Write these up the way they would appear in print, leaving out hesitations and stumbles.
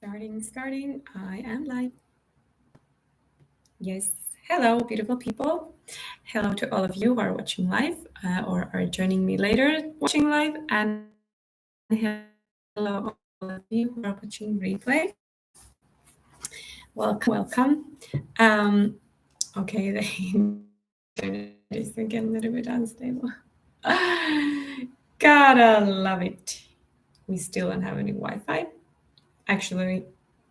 Starting. I am live. Yes. Hello, beautiful people. Hello to all of you who are watching live or are joining me later watching live. And hello, all of you who are watching replay. Welcome. Okay, the internet is again a little bit unstable. Gotta love it. We still don't have any Wi-Fi. Actually,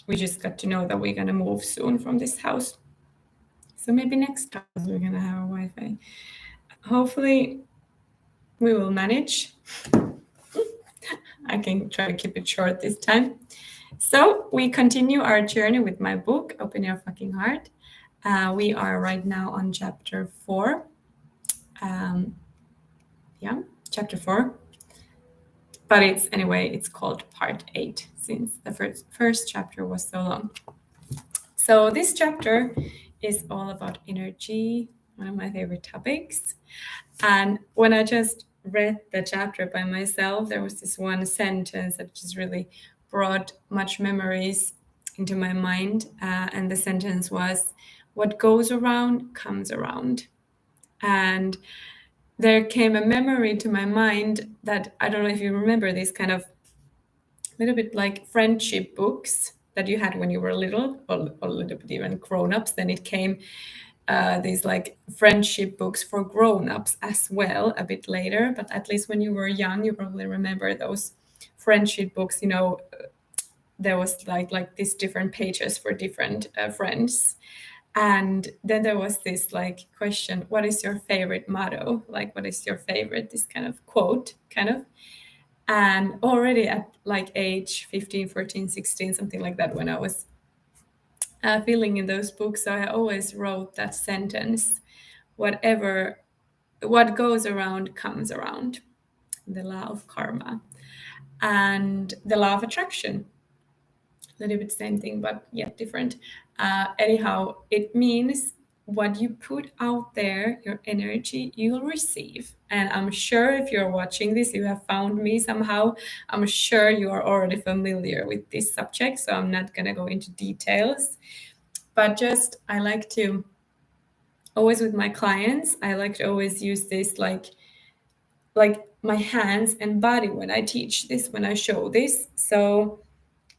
we just got to know that we're gonna move soon from this house. So maybe next house we're gonna have a Wi-Fi. Hopefully, we will manage. I can try to keep it short this time. So we continue our journey with my book, Open Your Fucking Heart. We are right now on chapter 4. Um, yeah, chapter 4. But it's called part 8 since the first chapter was so long. So this chapter is all about energy, one of my favorite topics. And when I just read the chapter by myself, there was this one sentence that just really brought much memories into my mind. And the sentence was, "What goes around comes around." And there came a memory to my mind that I don't know if you remember these kind of little bit like friendship books that you had when you were little, or a little bit even grown-ups. Then it came these like friendship books for grown-ups as well a bit later, but at least when you were young you probably remember those friendship books. There was like these different pages for different friends, and then there was this like question, what is your favorite motto, like what is your favorite, this kind of quote kind of. And already at like age 15, 14, 16, something like that, when I was filling in those books, so I always wrote that sentence, what goes around comes around, the law of karma and the law of attraction. A little bit same thing, but yet different. Anyhow, it means what you put out there, your energy, you'll receive. And I'm sure if you're watching this, you have found me somehow. I'm sure you are already familiar with this subject, so I'm not going to go into details. But just, I like to always with my clients, I like to always use this like my hands and body when I teach this, when I show this. So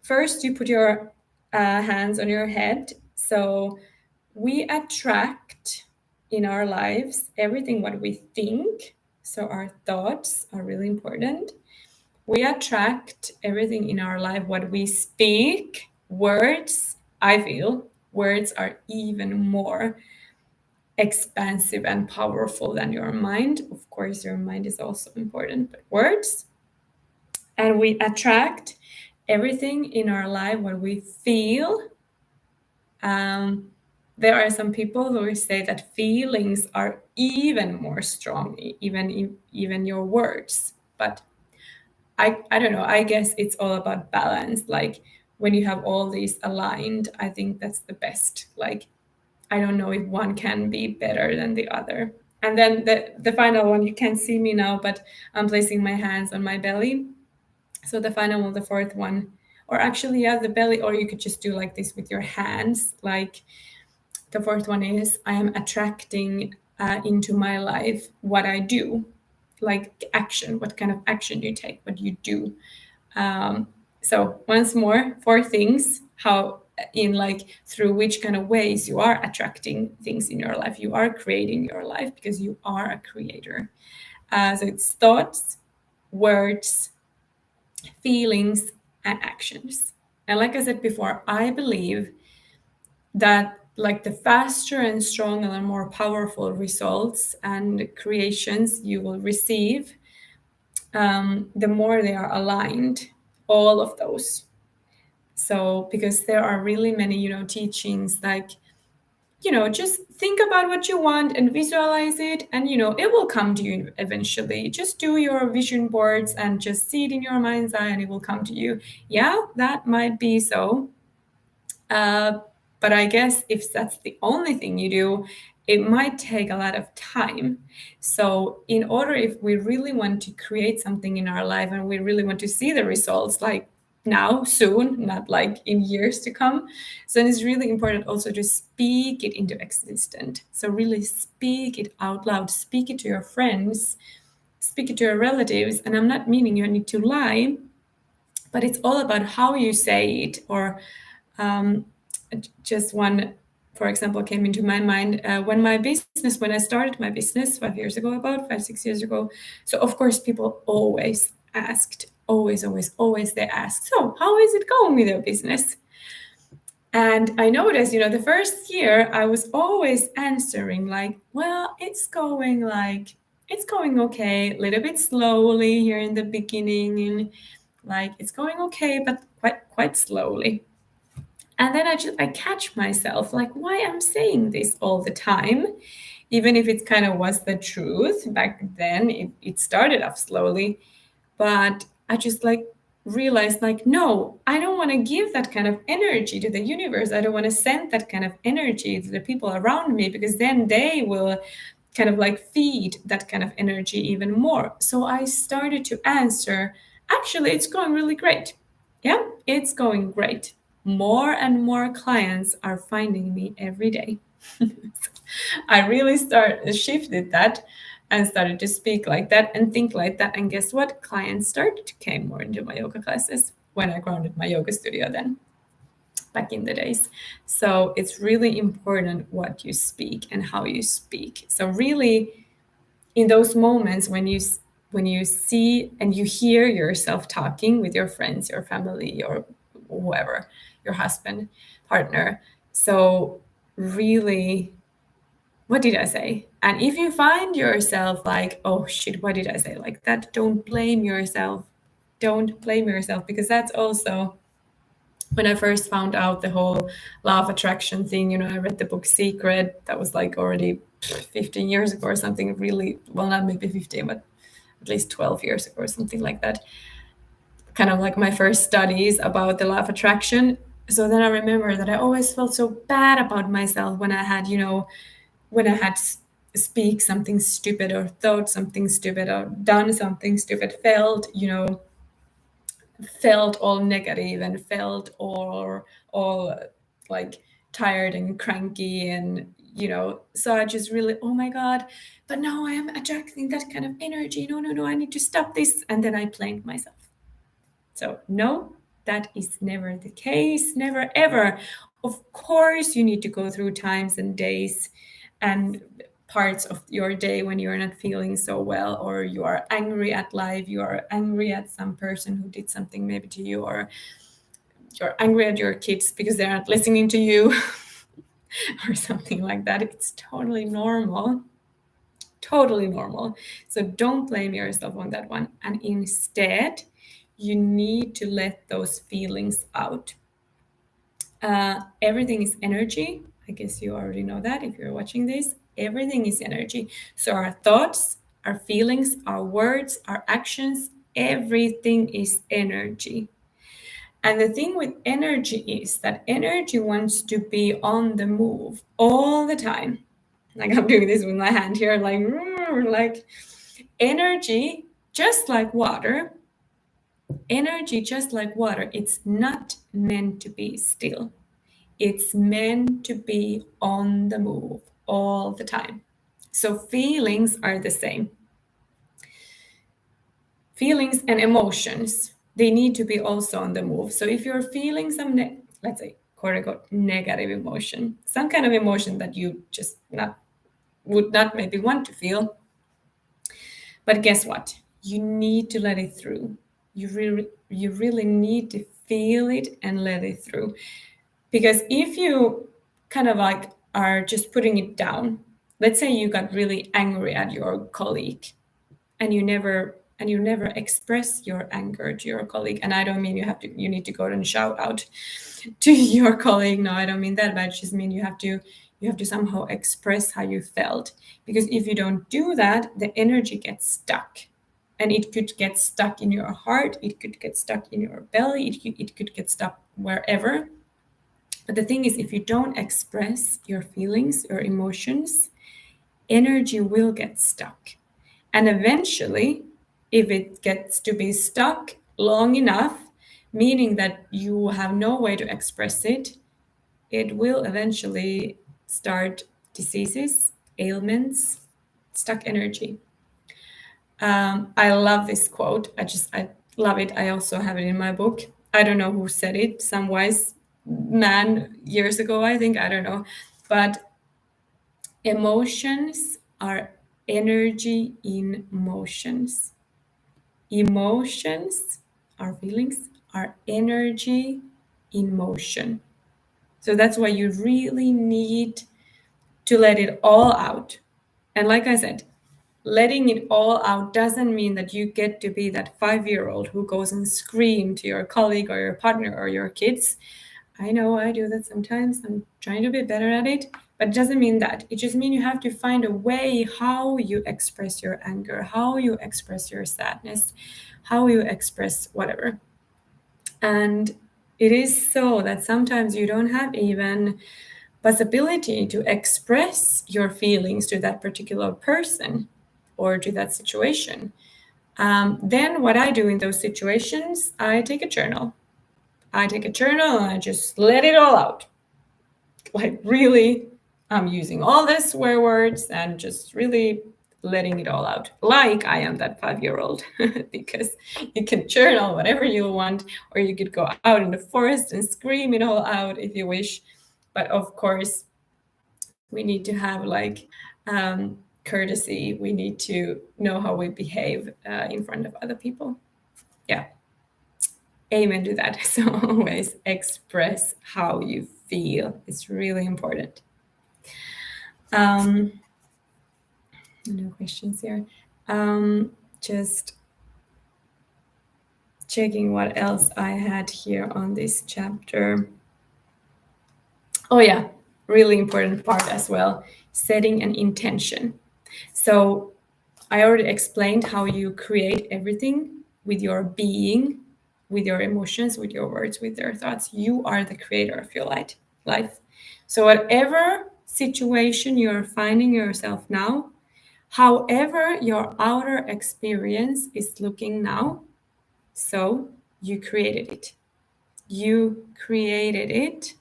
first you put your hands on your head. So we attract in our lives everything what we think. So our thoughts are really important. We attract everything in our life what we speak. Words, I feel words are even more expansive and powerful than your mind. Of course, your mind is also important, but words. And we attract everything in our life what we feel. There are some people who say that feelings are even more strong, even your words. But I don't know. I guess it's all about balance. Like when you have all these aligned, I think that's the best. Like I don't know if one can be better than the other. And then the final one, you can't see me now, but I'm placing my hands on my belly. So the final one, the fourth one, or actually, yeah, the belly, or you could just do like this with your hands. Like the fourth one is, I am attracting into my life what I do, like action, what kind of action you take, what you do. So once more, four things, how in like through which kind of ways you are attracting things in your life. You are creating your life because you are a creator. So it's thoughts, words, feelings, and actions. And like I said before, I believe that like the faster and stronger and more powerful results and creations you will receive, the more they are aligned, all of those. So because there are really many, teachings like, just think about what you want and visualize it, and it will come to you eventually. Just do your vision boards and just see it in your mind's eye and it will come to you. Yeah, that might be so. But I guess if that's the only thing you do, it might take a lot of time. So in order, if we really want to create something in our life and we really want to see the results, like now, soon, not like in years to come. So it's really important also to speak it into existence. So really speak it out loud, speak it to your friends, speak it to your relatives. And I'm not meaning you need to lie, but it's all about how you say it. Or just one, for example, came into my mind when I started my business 5 years ago, about 5, 6 years ago. So of course, people always asked, always they ask, so how is it going with your business? And I noticed, the first year I was always answering like, well, it's going okay, a little bit slowly here in the beginning, and like it's going okay, but quite slowly. And then I catch myself like, why I'm saying this all the time, even if it kind of was the truth back then. It started off slowly, but I just like realized like, no, I don't want to give that kind of energy to the universe. I don't want to send that kind of energy to the people around me, because then they will kind of like feed that kind of energy even more. So I started to answer, actually, it's going really great. Yeah, it's going great. More and more clients are finding me every day. I really shifted that and started to speak like that and think like that. And guess what? Clients started to come more into my yoga classes when I grounded my yoga studio then, back in the days. So it's really important what you speak and how you speak. So really, in those moments when you see and you hear yourself talking with your friends, your family, or whoever, your husband, partner, so really, what did I say? And if you find yourself like, oh shit, what did I say like that? Don't blame yourself. Don't blame yourself, because that's also when I first found out the whole law of attraction thing. I read the book Secret. That was like already 15 years ago or something, really, well, not maybe 15, but at least 12 years ago or something like that. Kind of like my first studies about the law of attraction. So then I remember that I always felt so bad about myself when I had, when I had speak something stupid or thought something stupid or done something stupid, felt all negative and felt all like tired and cranky, and so I just really, oh my god, but now I am attracting that kind of energy. No, I need to stop this. And then I blamed myself. So no, that is never the case, never ever. Of course, you need to go through times and days and parts of your day when you're not feeling so well, or you are angry at life, you are angry at some person who did something maybe to you, or you're angry at your kids because they're not listening to you or something like that. It's totally normal. Totally normal. So don't blame yourself on that one. And instead, you need to let those feelings out. Everything is energy. I guess you already know that if you're watching this. Everything is energy. So our thoughts, our feelings, our words, our actions, everything is energy. And the thing with energy is that energy wants to be on the move all the time. Like I'm doing this with my hand here, like energy, just like water. Energy, just like water, it's not meant to be still. It's meant to be on the move all the time. So feelings are the same. Feelings and emotions, they need to be also on the move. So if you're feeling some, let's say, quote unquote, negative emotion, some kind of emotion that you just would not maybe want to feel, but guess what? You need to let it through. You really need to feel it and let it through. Because if you kind of like are just putting it down, let's say you got really angry at your colleague, and you never express your anger to your colleague. And I don't mean you need to go and shout out to your colleague. No, I don't mean that, but I just mean you have to somehow express how you felt. Because if you don't do that, the energy gets stuck. And it could get stuck in your heart, it could get stuck in your belly, it could get stuck wherever. But the thing is, if you don't express your feelings, your emotions, energy will get stuck. And eventually, if it gets to be stuck long enough, meaning that you have no way to express it, it will eventually start diseases, ailments, stuck energy. I love this quote. I love it. I also have it in my book. I don't know who said it, some wise man years ago, I think, I don't know. But emotions are energy in motions. Emotions, our feelings, are energy in motion. So that's why you really need to let it all out. And like I said, letting it all out doesn't mean that you get to be that 5-year-old who goes and screams to your colleague or your partner or your kids. I know I do that sometimes. I'm trying to be better at it, but it doesn't mean that. It just means you have to find a way how you express your anger, how you express your sadness, how you express whatever. And it is so that sometimes you don't have even possibility to express your feelings to that particular person or to that situation. Then what I do in those situations, I take a journal. And I just let it all out. Like really, I'm using all the swear words and just really letting it all out. Like I am that 5-year-old, because you can journal whatever you want, or you could go out in the forest and scream it all out if you wish. But of course, we need to have like courtesy. We need to know how we behave in front of other people. Yeah. Amen to that. So always express how you feel. It's really important. No questions here. Just checking what else I had here on this chapter. Oh yeah, really important part as well, setting an intention. So I already explained how you create everything with your being, with your emotions, with your words, with your thoughts. You are the creator of your life. So whatever situation you're finding yourself now, however your outer experience is looking now, so you created it. You created it.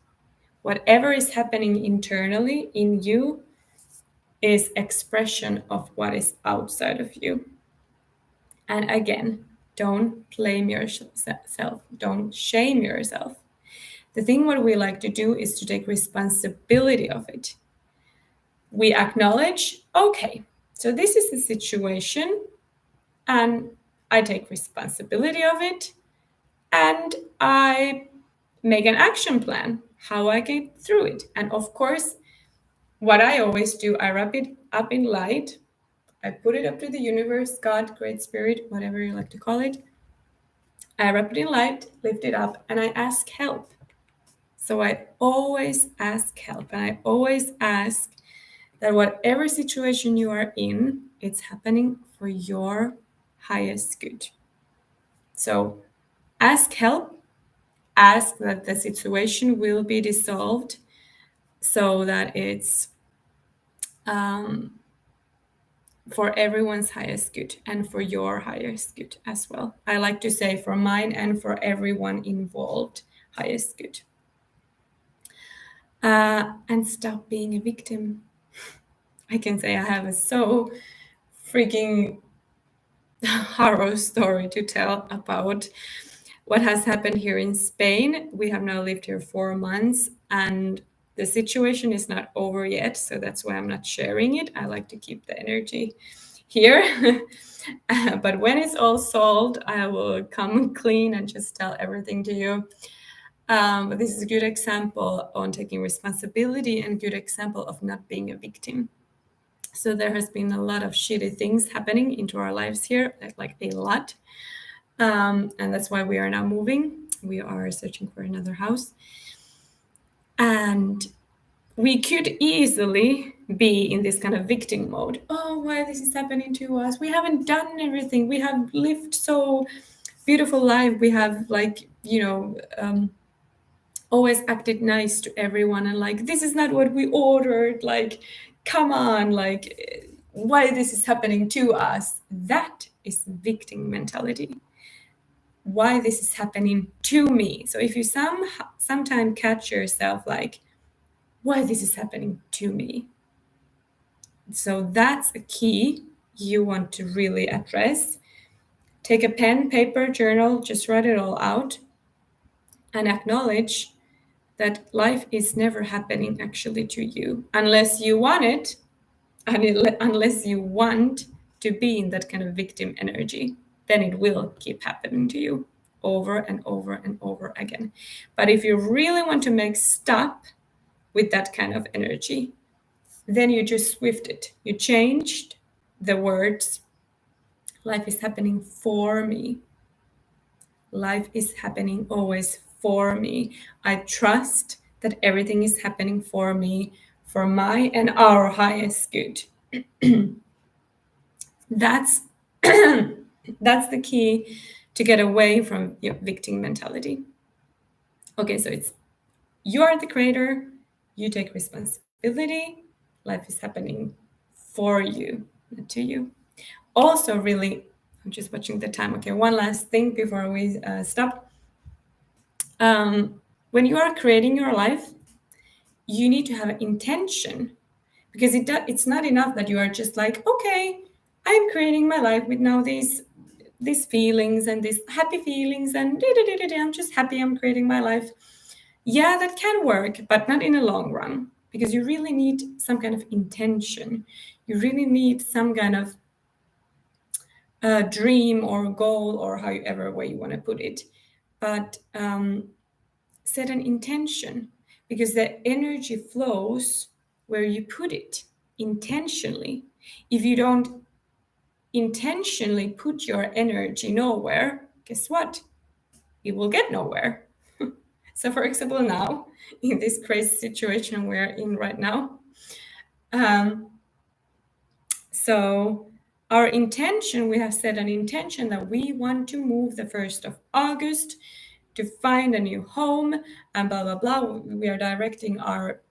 Whatever is happening internally in you is expression of what is outside of you. And again, don't blame yourself. Don't shame yourself. The thing what we like to do is to take responsibility of it. We acknowledge, okay, so this is the situation and I take responsibility of it and I make an action plan how I get through it. And of course, what I always do, I wrap it up in light. I put it up to the universe, God, Great Spirit, whatever you like to call it. I wrap it in light, lift it up, and I ask help. So I always ask help. And I always ask that whatever situation you are in, it's happening for your highest good. So ask help. Ask that the situation will be dissolved so that it's for everyone's highest good and for your highest good as well. I like to say for mine and for everyone involved, highest good. And stop being a victim. I can say I have a so freaking horror story to tell about what has happened here in Spain. We have now lived here 4 months and the situation is not over yet. So that's why I'm not sharing it. I like to keep the energy here. But when it's all solved, I will come clean and just tell everything to you. But this is a good example on taking responsibility and good example of not being a victim. So there has been a lot of shitty things happening into our lives here, like a lot. And that's why we are now moving. We are searching for another house. And we could easily be in this kind of victim mode. Oh, why this is happening to us? We haven't done everything. We have lived so beautiful life. We have always acted nice to everyone. And like, this is not what we ordered. Like, come on, like, why this is happening to us? That is victim mentality. why this is happening to me. So if you sometime catch yourself like, why this is happening to me. So that's a key you want to really address. Take a pen, paper, journal, just write it all out and acknowledge that life is never happening actually to you unless you want it, and unless you want to be in that kind of victim energy, then it will keep happening to you over and over and over again. But if you really want to make stop with that kind of energy, then you just swift it. You changed the words. Life is happening for me. Life is happening always for me. I trust that everything is happening for me, for my and our highest good. That's that's the key to get away from your victim mentality. Okay, so it's you are the creator, you take responsibility, life is happening for you, not to you. Also, really, I'm just watching the time. Okay, one last thing before we stop. When you are creating your life, you need to have an intention, because it's not enough that you are just like, okay, I'm creating my life with now these feelings and these happy feelings and I'm just happy I'm creating my life. Yeah, that can work, but not in the long run, because you really need some kind of intention. You really need some kind of dream or goal, or however way you want to put it. But set an intention, because the energy flows where you put it intentionally. If you don't intentionally put your energy nowhere, guess what? It will get nowhere. So for example, now in this crazy situation we're in right now, so our intention, we have set an intention that we want to move the 1st of August to find a new home and blah, blah, blah. We are directing our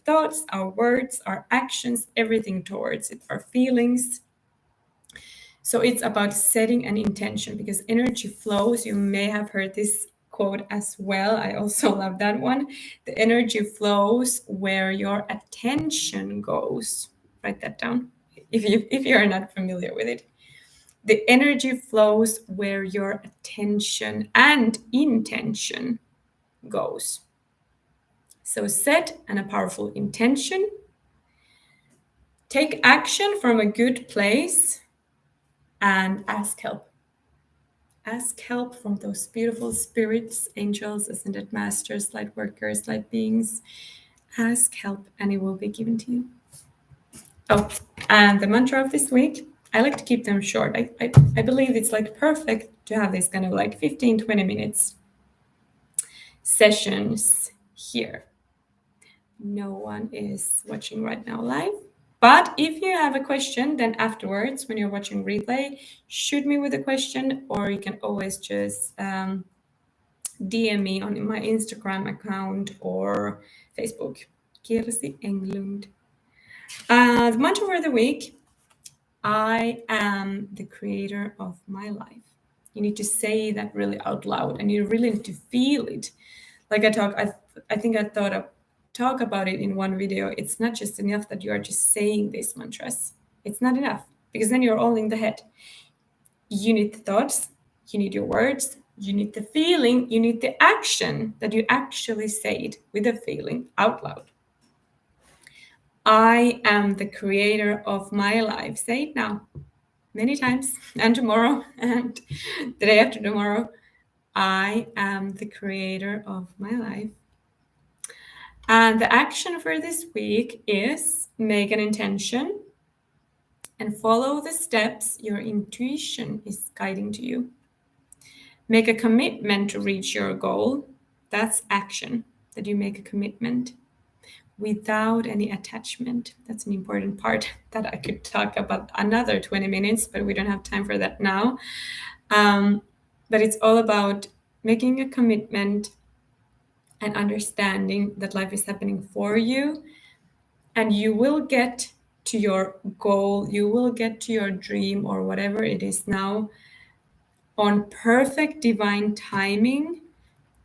thoughts, our words, our actions, everything towards it, our feelings. So it's about setting an intention, because energy flows. You may have heard this quote as well. I also love that one. The energy flows where your attention goes. Write that down if you're not familiar with it. The energy flows where your attention and intention goes. So set a powerful intention. Take action from a good place and ask help. Ask help from those beautiful spirits, angels, ascended masters, light workers, light beings. Ask help and it will be given to you. Oh, and the mantra of this week, I like to keep them short. I believe it's like perfect to have this kind of like 15, 20 minutes sessions here. No one is watching right now live. But if you have a question, then afterwards, when you're watching replay, shoot me with a question, or you can always just DM me on my Instagram account or Facebook, Kirsi Englund. The mantra for the week, I am the creator of my life. You need to say that really out loud, and you really need to feel it. Like I think I thought of talk about it in one video. It's not just enough that you are just saying these mantras. It's not enough, because then you're all in the head. You need the thoughts, you need your words, you need the feeling, you need the action, that you actually say it with a feeling out loud. I am the creator of my life. Say it now, many times, and tomorrow, and the day after tomorrow. I am the creator of my life. And the action for this week is make an intention and follow the steps your intuition is guiding to you. Make a commitment to reach your goal. That's action, that you make a commitment without any attachment. That's an important part that I could talk about another 20 minutes, but we don't have time for that now. But it's all about making a commitment and understanding that life is happening for you, and you will get to your goal, you will get to your dream or whatever it is now, on perfect divine timing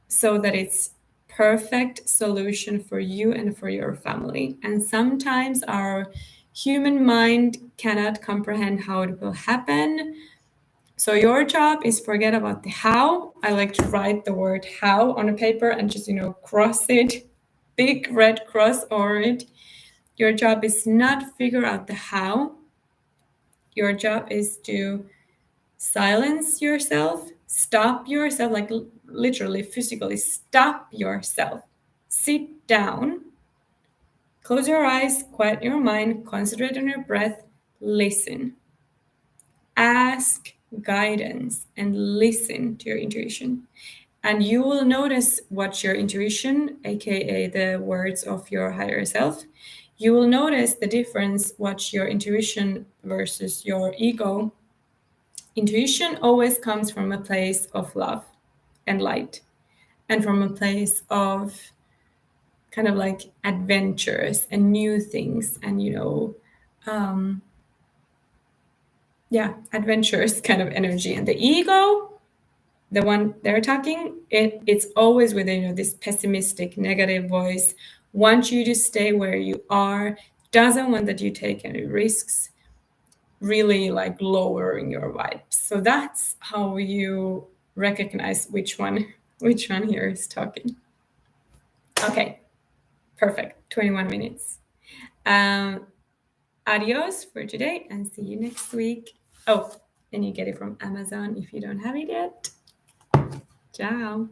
so that it's perfect solution for you and for your family. And sometimes our human mind cannot comprehend how it will happen. So your job is forget about the how. I like to write the word how on a paper and just, cross it, big red cross over it. Your job is not figure out the how. Your job is to silence yourself, stop yourself, like literally physically stop yourself. Sit down, close your eyes, quiet your mind, concentrate on your breath, listen. Ask guidance and listen to your intuition. And you will notice what your intuition, aka the words of your higher self, you will notice the difference what your intuition versus your ego. Intuition always comes from a place of love and light, and from a place of kind of like adventures and new things, and adventurous kind of energy. And the ego, the one they're talking, it's always with this pessimistic, negative voice, wants you to stay where you are, doesn't want that you take any risks, really like lowering your vibes. So that's how you recognize which one here is talking. Okay, perfect. 21 minutes. Adios for today and see you next week. Oh, and you get it from Amazon if you don't have it yet. Ciao.